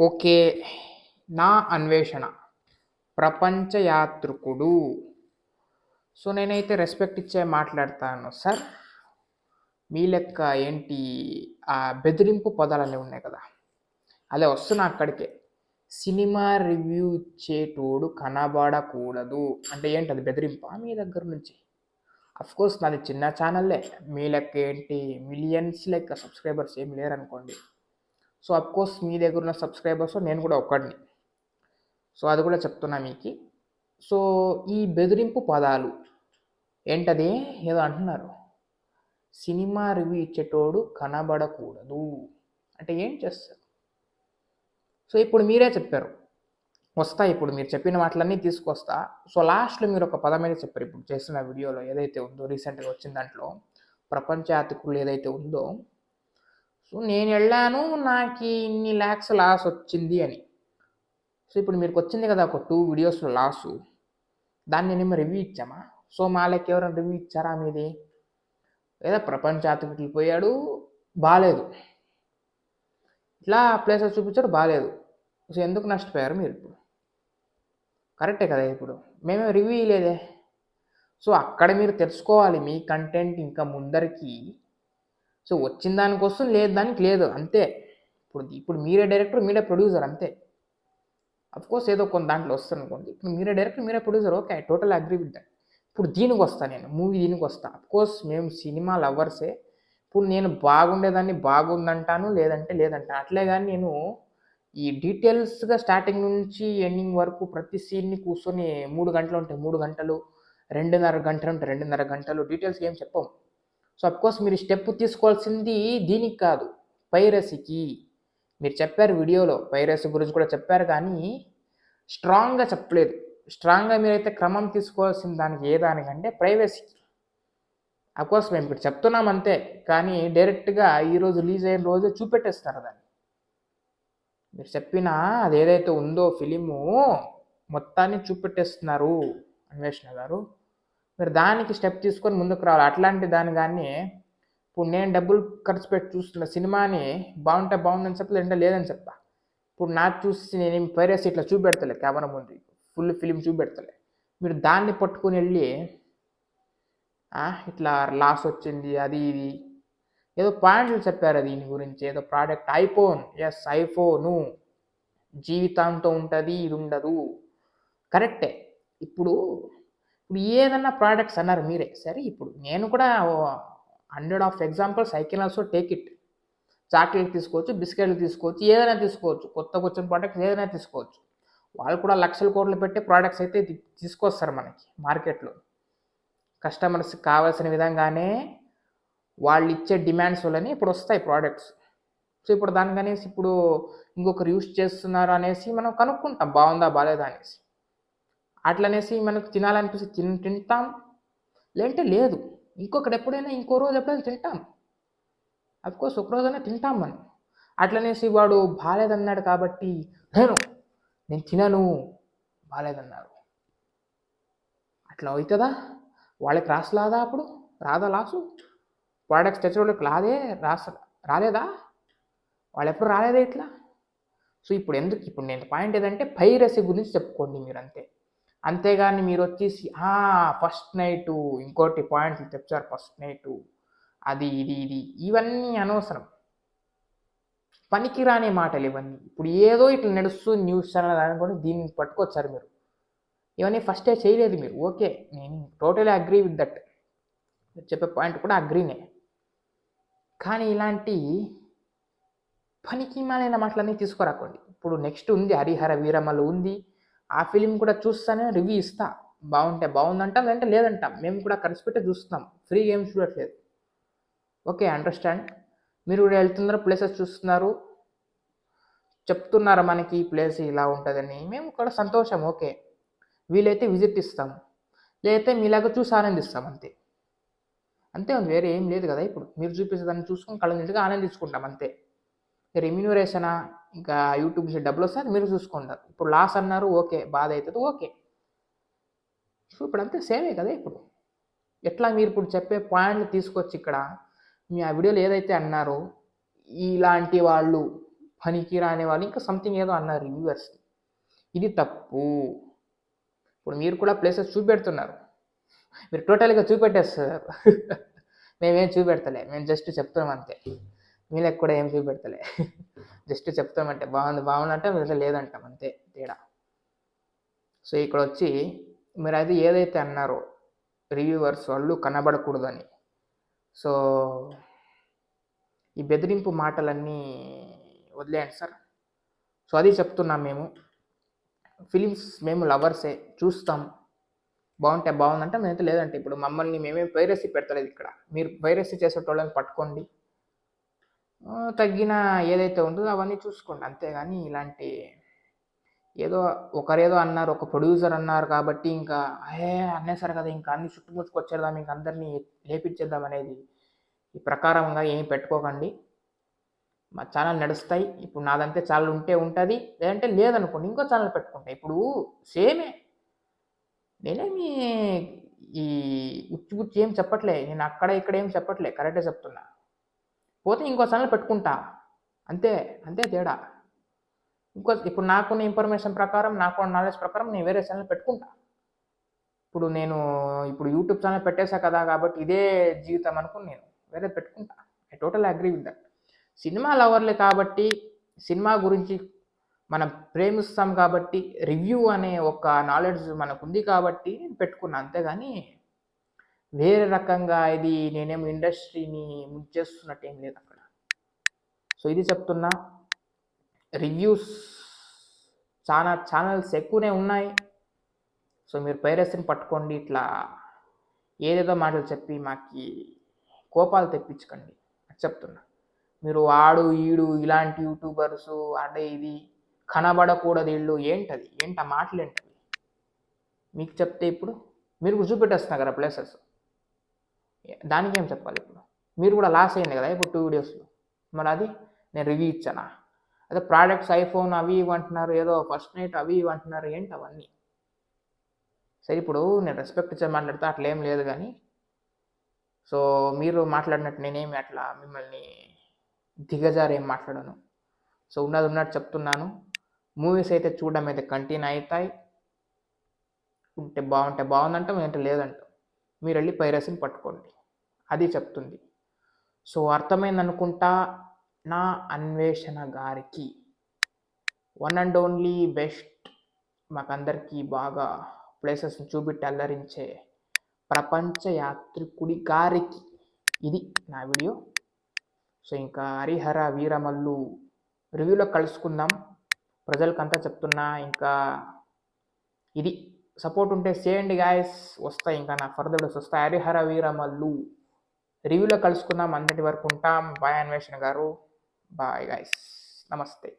Okay. నా అన్వేషణ. ప్రపంచ యాత్రికుడు. సో, నేనైతే రెస్పెక్ట్ ఇచ్చే మాట్లాడతాను. సార్, మీ లెక్క ఏంటి బెదిరింపు పదాలనేవి ఉన్నాయి కదా! అలా వస్తున్నా అక్కడికే. సినిమా రివ్యూ ఇచ్చేటోడు కనబడకూడదు. అంటే ఏంటి అది బెదిరింపా మీ దగ్గర నుంచి? అఫ్‌కోర్స్ నాది చిన్న ఛానల్లే. మీ లెక్క ఏంటి మిలియన్స్ లెక్క సబ్‌స్క్రైబర్స్ ఏమి లేరనుకోండి. సో, అఫ్‌కోర్స్ మీ దగ్గరున్న సబ్‌స్క్రైబర్స్‌లో నేను కూడా ఒకడిని. సో, అది కూడా చెప్తున్నా మీకి. సో, ఈ బెదిరింపు పదాలు ఏంటది? ఏదో అంటున్నారు. సినిమా రివ్యూ ఇచ్చేటోడు కనబడకూడదు. అంటే ఏం చేస్తారు? సో, ఇప్పుడు మీరే చెప్పారు. వస్తా ఇప్పుడు మీరు చెప్పిన మాటలన్నీ తీసుకొస్తా. సో, లాస్ట్‌లో మీరు ఒక పదం అయితే చెప్పారు. ఇప్పుడు చేస్తున్న వీడియోలో ఏదైతే ఉందో రీసెంట్‌గా వచ్చిన దాంట్లో ప్రపంచ యాత్రికులు ఏదైతే ఉందో, సో, నేనెళ్ళాను నాకీ ఇన్ని లాక్స్ లాస్ వచ్చింది అని. సో, ఇప్పుడు మీకొచ్చింది కదా ఒక 2 వీడియోస్‌లో లాసు. దాన్ని నేనేమో రివ్యూ ఇచ్చామా? సో, మా లెక్క ఎవరైనా రివ్యూ ఇచ్చారా మీది? లేదా ప్రపంచ యాత్రికుడికి పోయాడు బాలేదు. ఇట్లా ప్లేసెస్ చూపించాడు బాలేదు. సో, ఎందుకు నష్టపోయారు మీరు ఇప్పుడు? కరెక్టే కదా ఇప్పుడు. మేమేం రివ్యూ ఇయలేదే. సో, అక్కడ మీరు తెలుసుకోవాలి మీ కంటెంట్ ఇంకా ముందరికి. సో, వచ్చిన దానికి వస్తుంది, లేదు దానికి లేదు అంతే. ఇప్పుడు మీరే డైరెక్టర్, మీరే ప్రొడ్యూసర్ అంతే. అఫ్‌కోర్స్ ఏదో కొన్ని దాంట్లో వస్తుందనుకోండి. ఇప్పుడు మీరే డైరెక్టర్, మీరే producer okay. I total agree with that. ఇప్పుడు దీనికి వస్తా నేను. మూవీ దీనికి వస్తా. అఫ్‌కోర్స్ మేము సినిమా లవర్సే. ఇప్పుడు నేను బాగుండేదాన్ని బాగుందంటాను, లేదంటే లేదంటాను. అట్లే గాని నేను ఈ డీటెయిల్స్‌గా స్టార్టింగ్ నుంచి ఎండింగ్ వరకు ప్రతి సీన్‌ని కూర్చొని 3 గంటలు ఉంటే 3 గంటలు, 2:30 గంటలు ఉంటే 2:30 గంటలు డీటెయిల్స్‌గా ఏం చెప్పం. సో, అఫ్‌కోర్స్ మీరు స్టెప్ తీసుకోవాల్సింది దీనికి కాదు, పైరసీకి. మీరు చెప్పారు వీడియోలో పైరసీ గురించి కూడా చెప్పారు కానీ స్ట్రాంగ్‌గా చెప్పలేదు. స్ట్రాంగ్‌గా మీరైతే క్రమం తీసుకోవాల్సిన దానికి ఏ దానికంటే ప్రైవసీకి. అఫ్‌కోర్స్ మేము ఇప్పుడు చెప్తున్నాం అంతే. కానీ డైరెక్ట్‌గా ఈరోజు రిలీజ్ అయిన రోజే చూపెట్టేస్తున్నారు దాన్ని. మీరు చెప్పిన అదేదైతే ఉందో ఫిలిము మొత్తాన్ని చూపెట్టేస్తున్నారు అన్వేషణ గారు. మీరు దానికి స్టెప్ తీసుకొని ముందుకు రావాలి. అట్లాంటి దాన్ని గాని ఇప్పుడు నేను డబ్బులు ఖర్చు పెట్టి చూస్తున్న సినిమాని బాగుంటే బాగుందని చెప్తా, లేదంటే లేదని చెప్తా. ఇప్పుడు నాకు చూసి నేను పైరసీ ఇట్లా చూపెడతలే కెమెరా ముందు ఫుల్ ఫిలిం చూపెడతలే. మీరు దాన్ని పట్టుకొని వెళ్ళి ఇట్లా లాస్ వచ్చింది అది ఇది ఏదో పాయింట్లు చెప్పారు దీని గురించి. ఏదో ప్రోడక్ట్ ఐఫోన్, ఎస్ ఐఫోను జీవితాంతం ఉంటుంది, ఇది ఉండదు. కరెక్టే. ఇప్పుడు ఇప్పుడు ఏదన్నా ప్రోడక్ట్స్ అన్నారు మీరే. సరే ఇప్పుడు నేను కూడా 100 of examples I can also take it. Chocolate తీసుకోవచ్చు, బిస్కెట్లు తీసుకోవచ్చు, ఏదైనా తీసుకోవచ్చు. కొత్తగా వచ్చిన ప్రోడక్ట్స్ ఏదైనా తీసుకోవచ్చు. వాళ్ళు కూడా లక్షల కోట్లు పెట్టే ప్రోడక్ట్స్ అయితే తీసుకొస్తారు మనకి మార్కెట్లో. కస్టమర్స్కి కావాల్సిన విధంగానే వాళ్ళు ఇచ్చే డిమాండ్స్ వల్లనే ఇప్పుడు వస్తాయి ప్రోడక్ట్స్. సో, ఇప్పుడు దానికి అనేసి ఇప్పుడు ఇంకొకరు యూస్ చేస్తున్నారు అనేసి మనం కనుక్కుంటాం బాగుందా బాలేదా అనేసి. అట్లనేసి మనకు తినాలనిపిస్తే తింటాం, లేదంటే లేదు. ఇంకొకటి ఎప్పుడైనా ఇంకో రోజు ఎప్పుడైనా తింటాం. అఫ్‌కోర్స్ ఒక రోజైనా తింటాం మనం. అట్లనేసి వాడు బాలేదన్నాడు కాబట్టి నేను తినను బాలేదన్నారు. అట్లా అవుతుందా? వాళ్ళకి రాసి రాదా అప్పుడు? రాదా లాసు? ప్రోడక్ట్స్ తెచ్చేవాళ్ళకి రాలేదా? వాళ్ళు ఎప్పుడు రాలేదా ఇట్లా? సో, ఇప్పుడు నేను పాయింట్ ఏదంటే పైరసీ గురించి చెప్పుకోండి మీరు అంతే. అంతేగాని మీరు వచ్చేసి ఫస్ట్ నైటు ఇంకోటి పాయింట్లు తెచ్చారు ఫస్ట్ నైటు అది ఇది ఇది ఇవన్నీ అనవసరం. పనికిరాని మాటలు ఇవన్నీ. ఇప్పుడు ఏదో ఇట్లా నడుస్తుంది న్యూస్ ఛానల్ అనుకోని దీన్ని పట్టుకొచ్చారు మీరు. ఇవన్నీ ఫస్టే చేయలేదు మీరు. ఓకే. నేను టోటలీ అగ్రీ విత్ దట్. మీరు చెప్పే పాయింట్ కూడా అగ్రీనే. కానీ ఇలాంటి పనికిమాలిన మాటలన్నీ తీసుకురాకండి. ఇప్పుడు నెక్స్ట్ ఉంది 'హరిహర వీరమల్లు' ఉంది. ఆ ఫిలిం కూడా చూస్తానే రివ్యూ ఇస్తా. బాగుంటే బాగుందంటాం, లేదంటే లేదంటాం. మేము కూడా ఖర్చు పెట్టి చూస్తున్నాం. ఫ్రీగా ఏం చూడట్లేదు. Okay, understand. మీరు కూడా వెళ్తున్నారు, ప్లేసెస్ చూస్తున్నారు, చెప్తున్నారు మనకి ఈ ప్లేస్ ఇలా ఉంటుందని. మేము కూడా సంతోషం ఓకే. వీలైతే విజిట్ ఇస్తాం, లేకపోతే మీలాగా చూసి ఆనందిస్తాం అంతే. అంతే ఉంది, వేరే ఏం లేదు కదా. ఇప్పుడు మీరు చూపించే దాన్ని చూసుకొని కళ్ళ నిండుగా ఆనందించుకుంటాం అంతే. రెమ్యూనరేషనా ఇంకా యూట్యూబ్ నుంచి డబ్బులు వస్తే అది మీరు చూసుకుంటారు. ఇప్పుడు లాస్ అన్నారు ఓకే, బాధ అవుతుంది ఓకే. సో, ఇప్పుడు అంతే సేమే కదా. ఇప్పుడు ఎట్లా మీరు ఇప్పుడు చెప్పే పాయింట్లు తీసుకొచ్చి ఇక్కడ మీ ఆ వీడియోలో ఏదైతే అన్నారో ఇలాంటి వాళ్ళు పనికి రాని వాళ్ళు ఇంకా సంథింగ్ ఏదో అన్నారు రివ్యూవర్స్. ఇది తప్పు. ఇప్పుడు మీరు కూడా ప్లేసెస్ చూపెడుతున్నారు, మీరు టోటల్గా చూపెట్టేస్తారు. మేమేం చూపెడతలే, మేము జస్ట్ చెప్తాం అంతే. వీళ్ళకి కూడా ఏం చూపెడతలే, జస్ట్ చెప్తామంటే బాగుంది బాగుంది అంటే వీళ్ళ లేదంటాం అంతే తేడా. సో ఇక్కడ వచ్చి మీరు అది ఏదైతే అన్నారో రివ్యూవర్స్ వాళ్ళు కనబడకూడదని, సో ఈ బెదిరింపు మాటలన్నీ వదిలేయండి సార్. సో అది చెప్తున్నాం మేము. ఫిలిమ్స్ మేము లవర్సే, చూస్తాం, బాగుంటే బాగుందంటే మేమైతే లేదంటే. ఇప్పుడు మమ్మల్ని మేమేం పైరసీ పెడతలేదు ఇక్కడ, మీరు పైరసీ చేసేటోళ్ళని పట్టుకోండి, తగ్గిన ఏదైతే ఉంటుందో అవన్నీ చూసుకోండి, అంతేగాని ఇలాంటి ఏదో ఒకరేదో అన్నారు, ఒక ప్రొడ్యూసర్ అన్నారు కాబట్టి ఇంకా అనేసారు కదా ఇంకా అన్ని చుట్టుముట్టుకొచ్చేద్దాం, ఇంకా అందరినీ లేపించేద్దాం అనేది ఈ ప్రకారంగా ఏం పెట్టుకోకండి. మా ఛానల్ నడుస్తాయి. ఇప్పుడు నాదంతే ఛానల్ ఉంటే ఉంటుంది, లేదంటే లేదనుకోండి ఇంకో ఛానల్ పెట్టుకుంటా. ఇప్పుడు సేమే, నేనేమి ఈ ఉచ్చి ఏం చెప్పట్లే, నేను అక్కడ ఇక్కడ ఏం చెప్పట్లే, కరెక్టే చెప్తున్నా. పోతే ఇంకో ఛానల్ పెట్టుకుంటా అంతే, అంతే తేడా. ఇప్పుడు నాకున్న ఇన్ఫర్మేషన్ ప్రకారం, నాకున్న నాలెడ్జ్ ప్రకారం నేను వేరే ఛానల్ పెట్టుకుంటా. ఇప్పుడు యూట్యూబ్ ఛానల్ పెట్టేశా కదా కాబట్టి ఇదే జీవితం అనుకుని నేను వేరే పెట్టుకుంటా. I total agree with that. Cinema లవర్లే కాబట్టి, సినిమా గురించి మనం ప్రేమిస్తాం కాబట్టి, రివ్యూ అనే ఒక నాలెడ్జ్ మనకు ఉంది కాబట్టి నేను పెట్టుకున్నా, అంతేగాని వేరే రకంగా ఇది నేనేమో ఇండస్ట్రీని ముంచేస్తున్నట్టు ఏం లేదు అక్కడ. సో ఇది చెప్తున్నా. రివ్యూస్ చాలా ఛానల్స్ ఎక్కువనే ఉన్నాయి. సో మీరు పైరసీని పట్టుకోండి, ఇట్లా ఏదేదో మాటలు చెప్పి మాకి కోపాలు తెప్పించకండి అని చెప్తున్నా. మీరు ఆడు ఈడు ఇలాంటి యూట్యూబర్స్ అంటే ఇది కనబడకూడదు వీళ్ళు ఏంటది, ఏంటి ఆ మాటలు ఏంటవి మీకు చెప్తే ఇప్పుడు మీరు కూడా చూపెట్టేస్తున్నారు కదా ప్లేసెస్, దానికి ఏం చెప్పాలి? ఇప్పుడు మీరు కూడా లాస్ అయింది కదా ఇప్పుడు 2 వీడియోస్లో, మరి అది నేను రివ్యూ ఇచ్చానా? అదే ప్రోడక్ట్స్ ఐఫోన్ అవి ఇవి అంటున్నారు, ఏదో ఫస్ట్ నైట్ అవి ఇవి అంటున్నారు, ఏంటి అవన్నీ? సరే ఇప్పుడు నేను రెస్పెక్ట్ ఇచ్చే మాట్లాడితే అట్లా ఏం లేదు కానీ, సో మీరు మాట్లాడినట్టు నేనేమి అట్లా మిమ్మల్ని దిగజారి ఏం మాట్లాడను. సో ఉన్నది ఉన్నట్టు చెప్తున్నాను. మూవీస్ అయితే చూడడం అయితే కంటిన్యూ అవుతాయి. ఉంటే బాగుందంటాం, ఏంటంటే లేదంటాం. మీరు వెళ్ళి పైరసీని పట్టుకోండి, అది చెప్తుంది. సో అర్థమైంది అనుకుంటా. నా అన్వేషణ గారికి వన్ అండ్ ఓన్లీ బెస్ట్, మాకందరికీ బాగా ప్లేసెస్ని చూపెట్టి అల్లరించే ప్రపంచ యాత్రికుడి గారికి ఇది నా వీడియో. సో ఇంకా హరిహర వీరమల్లు రివ్యూలో కలుసుకుందాం. ప్రజలకంతా చెప్తున్నా, ఇంకా ఇది సపోర్ట్ ఉంటే చేయండి గాయస్, వస్తాయి ఇంకా నా ఫర్దర్ వీడియోస్ వస్తాయి. హరిహర వీరమల్లు రివ్యూలో కలుసుకుందాం. అందటి వరకు ఉంటాం. బాయ్ అన్వేషణ గారు, బాయ్ గాయస్, నమస్తే.